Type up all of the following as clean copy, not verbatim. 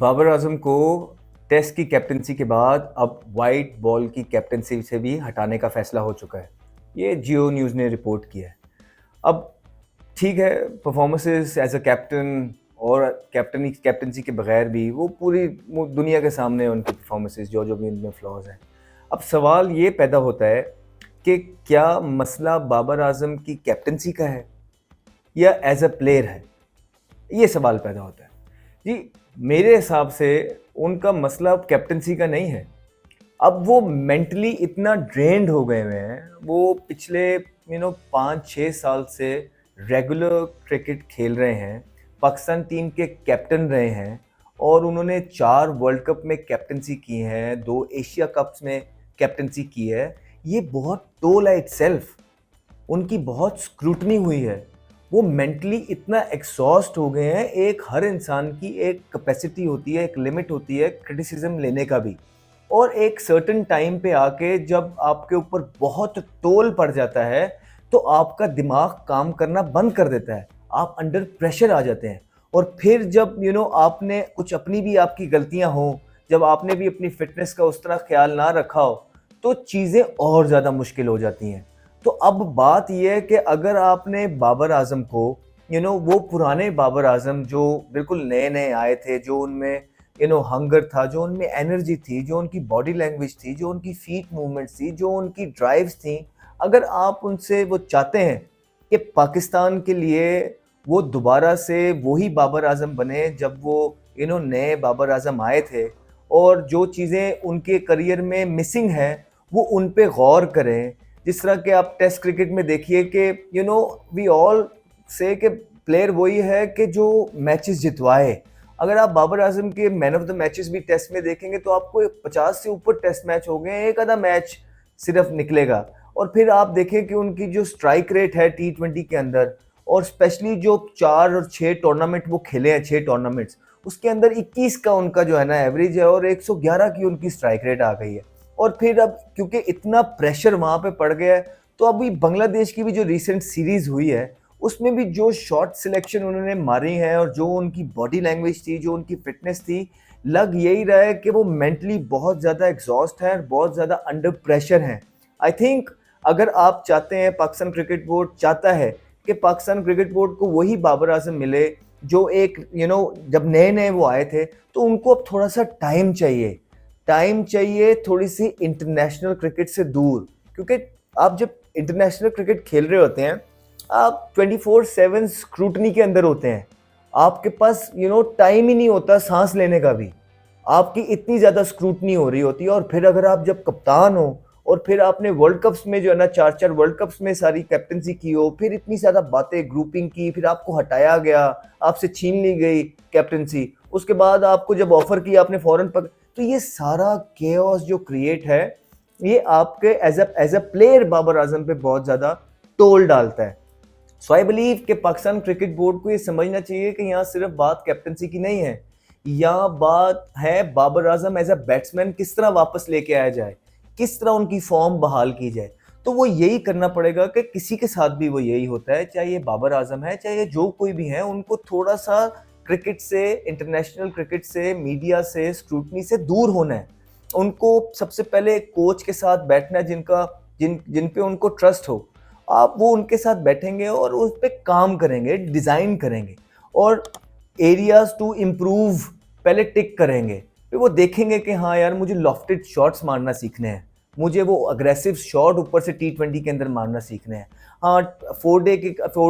बाबर आजम को टेस्ट की कैप्टनसी के बाद अब वाइट बॉल की कैप्टनसी से भी हटाने का फैसला हो चुका है। ये जियो न्यूज़ ने रिपोर्ट किया है। अब ठीक है, परफॉर्मेंसेस एज अ कैप्टन और कैप्टनसी के बगैर भी वो पूरी दुनिया के सामने उनकी परफॉर्मेंसेस जो जो भी उनमें फ्लॉज हैं। अब सवाल ये पैदा होता है कि क्या मसला बाबर आजम की कैप्टनसी का है या एज अ प्लेयर है? ये सवाल पैदा होता है। जी, मेरे हिसाब से उनका मसला अब कैप्टनसी का नहीं है। अब वो मेंटली इतना ड्रेन्ड हो गए हुए हैं, वो पिछले 5-6 साल से रेगुलर क्रिकेट खेल रहे हैं, पाकिस्तान टीम के कैप्टन रहे हैं और उन्होंने 4 वर्ल्ड कप में कैप्टनसी की है, 2 एशिया कप्स में कैप्टनसी की है। ये बहुत टोल है इटसेल्फ। उनकी बहुत स्क्रूटनी हुई है। वो मेंटली इतना एग्जॉस्ट हो गए हैं। एक हर इंसान की एक कैपेसिटी होती है, एक लिमिट होती है क्रिटिसिज्म लेने का भी, और एक सर्टेन टाइम पे आके जब आपके ऊपर बहुत टोल पड़ जाता है तो आपका दिमाग काम करना बंद कर देता है। आप अंडर प्रेशर आ जाते हैं और फिर जब आपने कुछ अपनी भी आपकी गलतियां हो, जब आपने भी अपनी फिटनेस का उस तरह ख्याल ना रखा हो, तो चीज़ें और ज़्यादा मुश्किल हो जाती हैं। तो अब बात यह है कि अगर आपने बाबर आजम को वो पुराने बाबर आजम जो बिल्कुल नए नए आए थे, जो उनमें हंगर था, जो उनमें एनर्जी थी, जो उनकी बॉडी लैंग्वेज थी, जो उनकी फीट मूवमेंट्स थी, जो उनकी ड्राइव्स थी, अगर आप उनसे वो चाहते हैं कि पाकिस्तान के लिए वो दोबारा से वही बाबर आजम बने जब वो नए बाबर आजम आए थे, और जो चीज़ें उनके करियर में मिसिंग है वो उन पे गौर करें। जिस तरह के आप टेस्ट क्रिकेट में देखिए कि वी ऑल से कि प्लेयर वही है कि जो मैचेस जितवाए। अगर आप बाबर आजम के मैन ऑफ द मैचेस भी टेस्ट में देखेंगे तो आपको 50 से ऊपर टेस्ट मैच हो गए, एक आधा मैच सिर्फ निकलेगा। और फिर आप देखें कि उनकी जो स्ट्राइक रेट है T20 के अंदर, और स्पेशली जो 4 और 6 टूर्नामेंट वो खेले हैं, 6 टूर्नामेंट्स, उसके अंदर 21 का उनका जो है ना एवरेज है और 111 की उनकी स्ट्राइक रेट आ गई है। और फिर अब क्योंकि इतना प्रेशर वहां पे पड़ गया है, तो अभी बांग्लादेश की भी जो रिसेंट सीरीज हुई है उसमें भी जो शॉट सिलेक्शन उन्होंने मारी है और जो उनकी बॉडी लैंग्वेज थी, जो उनकी फिटनेस थी, लग यही रहा है कि वो मेंटली बहुत ज़्यादा एग्जॉस्ट है और बहुत ज़्यादा अंडर प्रेशर है। आई थिंक अगर आप चाहते हैं, पाकिस्तान क्रिकेट बोर्ड चाहता है कि पाकिस्तान क्रिकेट बोर्ड को वही बाबर आजम मिले जो एक जब नए नए वो आए थे, तो उनको अब थोड़ा सा टाइम चाहिए थोड़ी सी इंटरनेशनल क्रिकेट से दूर। क्योंकि आप जब इंटरनेशनल क्रिकेट खेल रहे होते हैं, आप 24/7 स्क्रूटनी के अंदर होते हैं। आपके पास टाइम ही नहीं होता सांस लेने का भी। आपकी इतनी ज़्यादा स्क्रूटनी हो रही होती है, और फिर अगर आप जब कप्तान हो और फिर आपने वर्ल्ड कप्स में जो है ना 4-4 वर्ल्ड कप्स में सारी कैप्टनसी की हो, फिर इतनी ज़्यादा बातें ग्रुपिंग की, फिर आपको हटाया गया, आपसे छीन ली गई कैप्टनसी, उसके बाद आपको जब ऑफर किया आपने फौरन तो ये सारा केओस जो क्रिएट है, ये आपके as a player Babar Azam पे बहुत ज़्यादा टोल डालता है। सो आई बिलीव कि पाकिस्तान क्रिकेट बोर्ड को ये समझना चाहिए कि यहाँ सिर्फ बात कैप्टनसी की नहीं है, यहाँ बात है Babar Azam as a batsman किस तरह वापस लेके आया जाए, किस तरह उनकी फॉर्म बहाल की जाए। तो वो यही करना पड़ेगा कि किसी के साथ भी वो यही होता है, चाहे ये बाबर आजम है, चाहे ये जो कोई भी है, उनको थोड़ा सा क्रिकेट से, इंटरनेशनल क्रिकेट से, मीडिया से, स्क्रूटनी से दूर होना है। उनको सबसे पहले कोच के साथ बैठना है जिन पे उनको ट्रस्ट हो। आप वो उनके साथ बैठेंगे और उस पे काम करेंगे, डिज़ाइन करेंगे और एरियाज टू इम्प्रूव पहले टिक करेंगे। फिर वो देखेंगे कि हाँ यार, मुझे लॉफ्टेड शॉट्स मारना सीखने हैं, मुझे वो अग्रेसिव शॉट ऊपर से T20 के अंदर मारना सीखने हैं। हाँ, 4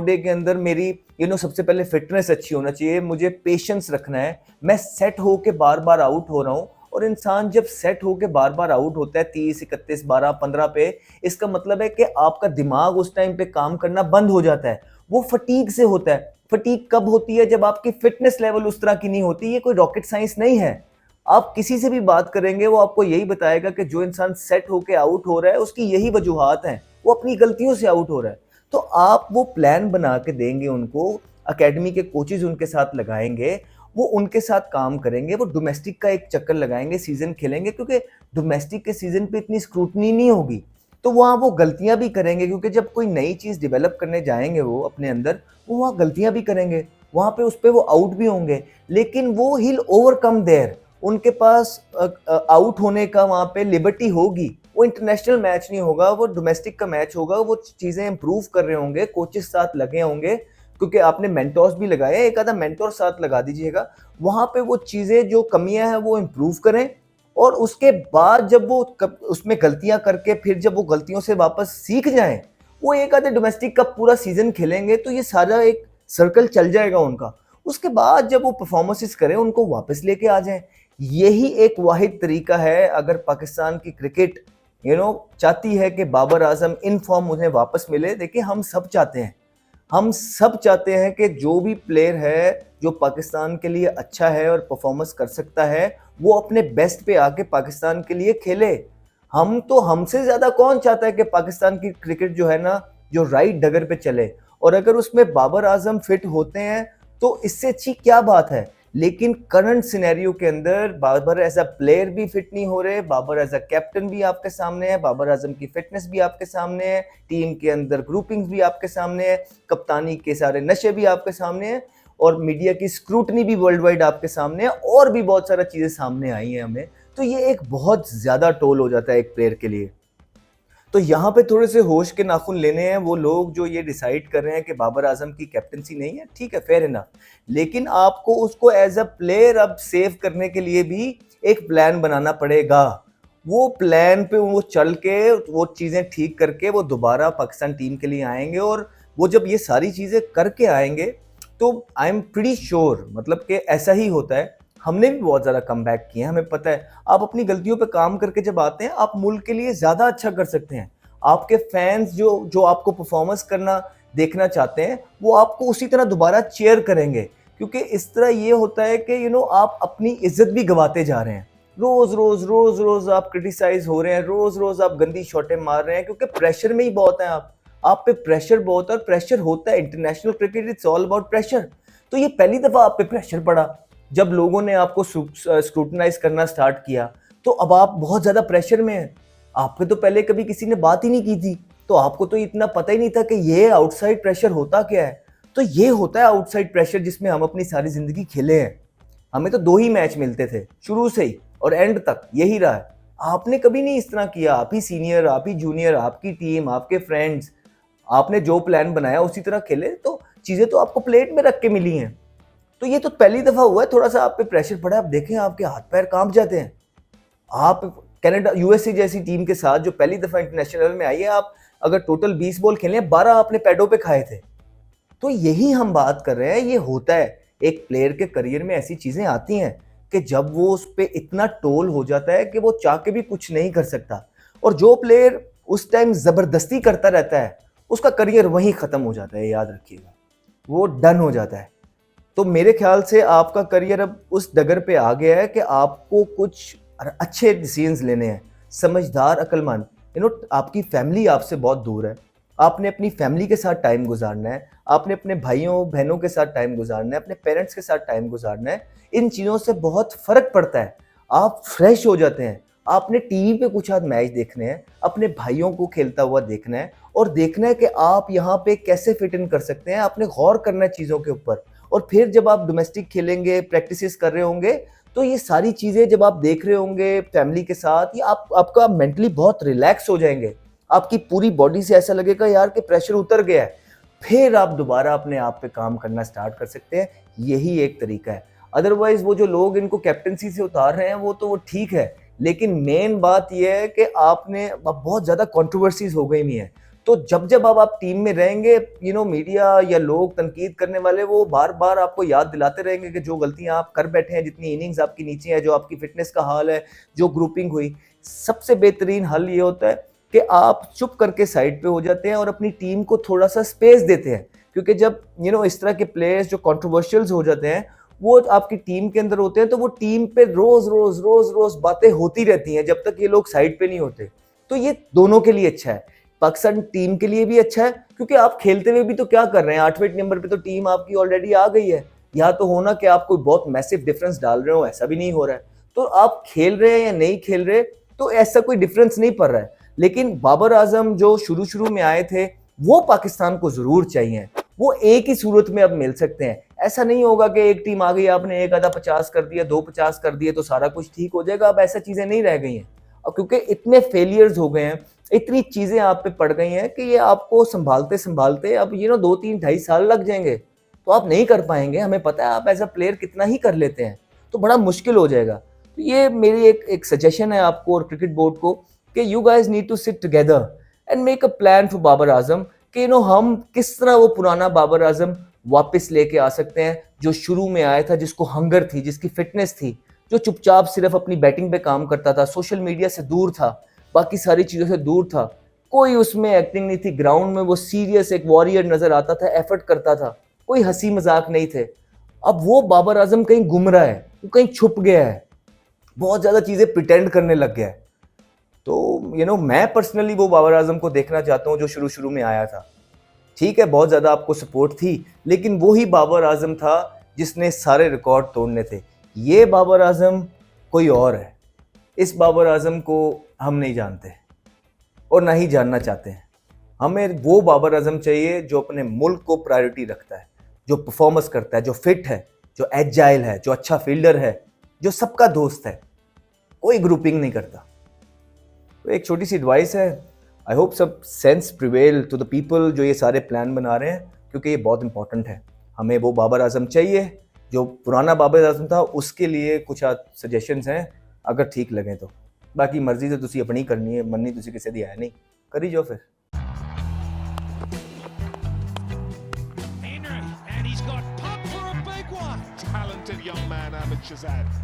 डे के अंदर मेरी सबसे पहले फिटनेस अच्छी होना चाहिए, मुझे पेशेंस रखना है। मैं सेट होके बार बार आउट हो रहा हूँ, और इंसान जब सेट होके बार बार आउट होता है 30, 31, 12, 15 पे, इसका मतलब है कि आपका दिमाग उस टाइम पे काम करना बंद हो जाता है। वो फटीग से होता है। फटीग कब होती है? जब आपकी फिटनेस लेवल उस तरह की नहीं होती। ये कोई रॉकेट साइंस नहीं है। आप किसी से भी बात करेंगे, वो आपको यही बताएगा कि जो इंसान सेट होके आउट हो रहा है उसकी यही वजूहात हैं, वो अपनी गलतियों से आउट हो रहा है। तो आप वो प्लान बना के देंगे उनको, अकेडमी के कोचेज उनके साथ लगाएंगे, वो उनके साथ काम करेंगे, वो डोमेस्टिक का एक चक्कर लगाएंगे, सीजन खेलेंगे, क्योंकि डोमेस्टिक के सीजन पे इतनी स्क्रूटनी नहीं होगी। तो वहाँ वो गलतियां भी करेंगे, क्योंकि जब कोई नई चीज़ डेवलप करने जाएंगे वो अपने अंदर, वो वहाँ गलतियां भी करेंगे। वहाँ पे उस पर वो आउट भी होंगे, लेकिन वो ही ओवरकम देयर, उनके पास आउट होने का वहाँ पे लिबर्टी होगी। वो इंटरनेशनल मैच नहीं होगा, वो डोमेस्टिक का मैच होगा, वो चीज़ें इंप्रूव कर रहे होंगे, कोचेस साथ लगे होंगे, क्योंकि आपने मेंटोर्स भी लगाए, एक आधा मेंटोर साथ लगा दीजिएगा, वहाँ पे वो चीज़ें जो कमियां हैं वो इम्प्रूव करें, और उसके बाद जब वो उसमें गलतियां करके फिर जब वो गलतियों से वापस सीख जाएं, वो एक आधे डोमेस्टिक का पूरा सीजन खेलेंगे तो ये सारा एक सर्कल चल जाएगा उनका। उसके बाद जब वो परफॉर्मेंसेस करें उनको वापस लेके आ जाएं। यही एक वाहिद तरीका है अगर पाकिस्तान की क्रिकेट चाहती है कि बाबर आजम इन फॉर्म उन्हें वापस मिले। देखिए, हम सब चाहते हैं, हम सब चाहते हैं कि जो भी प्लेयर है जो पाकिस्तान के लिए अच्छा है और परफॉर्मेंस कर सकता है, वो अपने बेस्ट पे आके पाकिस्तान के लिए खेले। हम तो, हमसे ज़्यादा कौन चाहता है कि पाकिस्तान की क्रिकेट जो है ना, जो राइट डगर पे चले, और अगर उसमें बाबर आजम फिट होते हैं तो इससे अच्छी क्या बात है। लेकिन करंट सिनेरियो के अंदर बाबर एज अ प्लेयर भी फिट नहीं हो रहे, बाबर एज अ कैप्टन भी आपके सामने है, बाबर आजम की फिटनेस भी आपके सामने है, टीम के अंदर ग्रुपिंग्स भी आपके सामने है, कप्तानी के सारे नशे भी आपके सामने है, और मीडिया की स्क्रूटनी भी वर्ल्ड वाइड आपके सामने है, और भी बहुत सारा चीज़ें सामने आई हैं हमें। तो ये एक बहुत ज़्यादा टोल हो जाता है एक प्लेयर के लिए। तो यहाँ पे थोड़े से होश के नाखून लेने हैं वो लोग जो ये डिसाइड कर रहे हैं कि बाबर आजम की कैप्टनसी नहीं है, ठीक है, फेयर इनफ, लेकिन आपको उसको एज अ प्लेयर अब सेव करने के लिए भी एक प्लान बनाना पड़ेगा। वो प्लान पे वो चल के वो चीज़ें ठीक करके वो दोबारा पाकिस्तान टीम के लिए आएंगे, और वो जब ये सारी चीज़ें करके आएंगे तो आई एम प्रीटी श्योर, मतलब कि ऐसा ही होता है। हमने भी बहुत ज़्यादा कमबैक किए हैं, हमें पता है। आप अपनी गलतियों पे काम करके जब आते हैं, आप मुल्क के लिए ज़्यादा अच्छा कर सकते हैं। आपके फैंस जो जो आपको परफॉर्मेंस करना देखना चाहते हैं, वो आपको उसी तरह दोबारा चीयर करेंगे, क्योंकि इस तरह ये होता है कि आप अपनी इज्जत भी गंवाते जा रहे हैं। रोज़ रोज़ रोज़ रोज़ आप क्रिटिसाइज हो रहे हैं, रोज़ रोज़ आप गंदी शॉटें मार रहे हैं, क्योंकि प्रेशर में ही बहुत है आप पे प्रेशर बहुत है, और प्रेशर होता है international cricket, it's all about pressure. तो ये पहली दफ़ा आप पे प्रेशर पड़ा जब लोगों ने आपको स्क्रूटनाइज करना स्टार्ट किया, तो अब आप बहुत ज़्यादा प्रेशर में हैं। आप पे तो पहले कभी किसी ने बात ही नहीं की थी, तो आपको तो इतना पता ही नहीं था कि ये आउटसाइड प्रेशर होता क्या है। तो ये होता है आउटसाइड प्रेशर, जिसमें हम अपनी सारी ज़िंदगी खेले हैं। हमें तो 2 ही मैच मिलते थे शुरू से ही, और एंड तक यही रहा है। आपने कभी नहीं इस तरह किया, आप ही सीनियर, आप ही जूनियर, आपकी टीम, आपके फ्रेंड्स, आपने जो प्लान बनाया उसी तरह खेले, तो चीज़ें तो आपको प्लेट में रख के मिली हैं। तो ये तो पहली दफ़ा हुआ है थोड़ा सा आप पे प्रेशर पड़ा है। आप देखें, आपके हाथ पैर कांप जाते हैं। आप कनाडा, यूएसए जैसी टीम के साथ जो पहली दफ़ा इंटरनेशनल लेवल में आई है, आप अगर टोटल 20 बॉल खेले, 12 आपने पैडों पे खाए थे। तो यही हम बात कर रहे हैं, ये होता है एक प्लेयर के करियर में। ऐसी चीज़ें आती हैं कि जब वो उस पर इतना टोल हो जाता है कि वो चाह के भी कुछ नहीं कर सकता, और जो प्लेयर उस टाइम ज़बरदस्ती करता रहता है, उसका करियर वहीं ख़त्म हो जाता है, याद रखिएगा, वो डन हो जाता है। तो मेरे ख्याल से आपका करियर अब उस डगर पे आ गया है कि आपको कुछ अच्छे डिसीजंस लेने हैं, समझदार, अक्लमंद। आपकी फैमिली आपसे बहुत दूर है, आपने अपनी फैमिली के साथ टाइम गुजारना है, आपने अपने भाइयों बहनों के साथ टाइम गुजारना है, अपने पेरेंट्स के साथ टाइम गुजारना है। इन चीज़ों से बहुत फ़र्क पड़ता है, आप फ्रेश हो जाते हैं। आपने टीवी पे कुछ आज मैच देखने हैं, अपने भाइयों को खेलता हुआ देखना है, और देखना है कि आप यहाँ पे कैसे फिट इन कर सकते हैं। आपने गौर करना है चीज़ों के ऊपर, और फिर जब आप डोमेस्टिक खेलेंगे, प्रैक्टिसेस कर रहे होंगे, तो ये सारी चीज़ें जब आप देख रहे होंगे फैमिली के साथ, ये आपका मेंटली बहुत रिलैक्स हो जाएंगे। आपकी पूरी बॉडी से ऐसा लगेगा यार कि प्रेशर उतर गया है। फिर आप दोबारा अपने आप पे काम करना स्टार्ट कर सकते हैं। यही एक तरीका है। अदरवाइज वो जो लोग इनको कैप्टनसी से उतार रहे हैं, वो ठीक है, लेकिन मेन बात यह है कि आपने बहुत ज़्यादा कंट्रोवर्सीज हो गई हुई हैं। तो जब अब आप टीम में रहेंगे, मीडिया या लोग तनकीद करने वाले, वो बार बार आपको याद दिलाते रहेंगे कि जो गलतियां आप कर बैठे हैं, जितनी इनिंग्स आपकी नीचे है, जो आपकी फिटनेस का हाल है, जो ग्रुपिंग हुई। सबसे बेहतरीन हल ये होता है कि आप चुप करके साइड पे हो जाते हैं और अपनी टीम को थोड़ा सा स्पेस देते हैं, क्योंकि जब इस तरह के प्लेयर्स जो कंट्रोवर्शियल्स हो जाते हैं, वो आपकी टीम के अंदर होते हैं, तो वो टीम पे रोज रोज रोज रोज बातें होती रहती हैं जब तक ये लोग साइड पे नहीं होते। तो ये दोनों के लिए अच्छा है, पाकिस्तान टीम के लिए भी अच्छा है, क्योंकि आप खेलते हुए भी तो क्या कर रहे हैं, 8वें नंबर पे तो टीम आपकी ऑलरेडी आ गई है। यहाँ तो होना कि आप कोई बहुत मैसिव डिफरेंस डाल रहे हो, ऐसा भी नहीं हो रहा है। तो आप खेल रहे हैं या नहीं खेल रहे, तो ऐसा कोई डिफरेंस नहीं पड़ रहा है। लेकिन बाबर आजम जो शुरू में आए थे, वो पाकिस्तान को जरूर चाहिए। वो एक ही सूरत में अब मिल सकते हैं, ऐसा नहीं होगा कि एक टीम आ गई, आपने एक आधा 50 कर दिया, 2 50 कर दिए तो सारा कुछ ठीक हो जाएगा। अब ऐसा चीजें नहीं रह गई हैं, और क्योंकि इतने फेलियर्स हो गए हैं, इतनी चीजें आप पे पड़ गई हैं कि ये आपको संभालते संभालते अब 2-3-2.5 साल लग जाएंगे, तो आप नहीं कर पाएंगे। हमें पता है आप एज अ प्लेयर कितना ही कर लेते हैं, तो बड़ा मुश्किल हो जाएगा। तो ये मेरी एक सजेशन है आपको और क्रिकेट बोर्ड को कि you guys need to sit together and make a plan for Babar Azam कि हम किस तरह वो पुराना बाबर आजम वापस लेके आ सकते हैं, जो शुरू में आया था, जिसको हंगर थी, जिसकी फिटनेस थी, जो चुपचाप सिर्फ अपनी बैटिंग पे काम करता था, सोशल मीडिया से दूर था, बाकी सारी चीज़ों से दूर था, कोई उसमें एक्टिंग नहीं थी, ग्राउंड में वो सीरियस एक वॉरियर नजर आता था, एफर्ट करता था, कोई हंसी मजाक नहीं थे। अब वो बाबर आजम कहीं गुम रहा है, वो कहीं छुप गया है, बहुत ज़्यादा चीज़ें प्रिटेंड करने लग गया है। तो मैं पर्सनली वो बाबर आजम को देखना चाहता हूँ जो शुरू शुरू में आया था। ठीक है, बहुत ज़्यादा आपको सपोर्ट थी, लेकिन वही बाबर आजम था जिसने सारे रिकॉर्ड तोड़ने थे। ये बाबर आजम कोई और है। इस बाबर आजम को हम नहीं जानते और ना ही जानना चाहते हैं। हमें वो बाबर आजम चाहिए जो अपने मुल्क को प्रायोरिटी रखता है, जो परफॉर्मेंस करता है, जो फिट है, जो एजाइल है, जो अच्छा फील्डर है, जो सबका दोस्त है, कोई ग्रुपिंग नहीं करता। तो एक छोटी सी एडवाइस है, I hope some sense prevail to the people जो ये सारे प्लान बना रहे हैं, क्योंकि ये बहुत इंपॉर्टेंट है। हमें वो बाबर आजम चाहिए जो पुराना बाबर आजम था। उसके लिए कुछ सजेशंस हैं, अगर ठीक लगे तो। बाकी मर्जी तो तुसी अपनी करनी है, मन्नी तुसी किसी दी है नहीं, करी जाओ फिर। And he's got pumped for a big one. Talented young man, Ahmed Shahzad.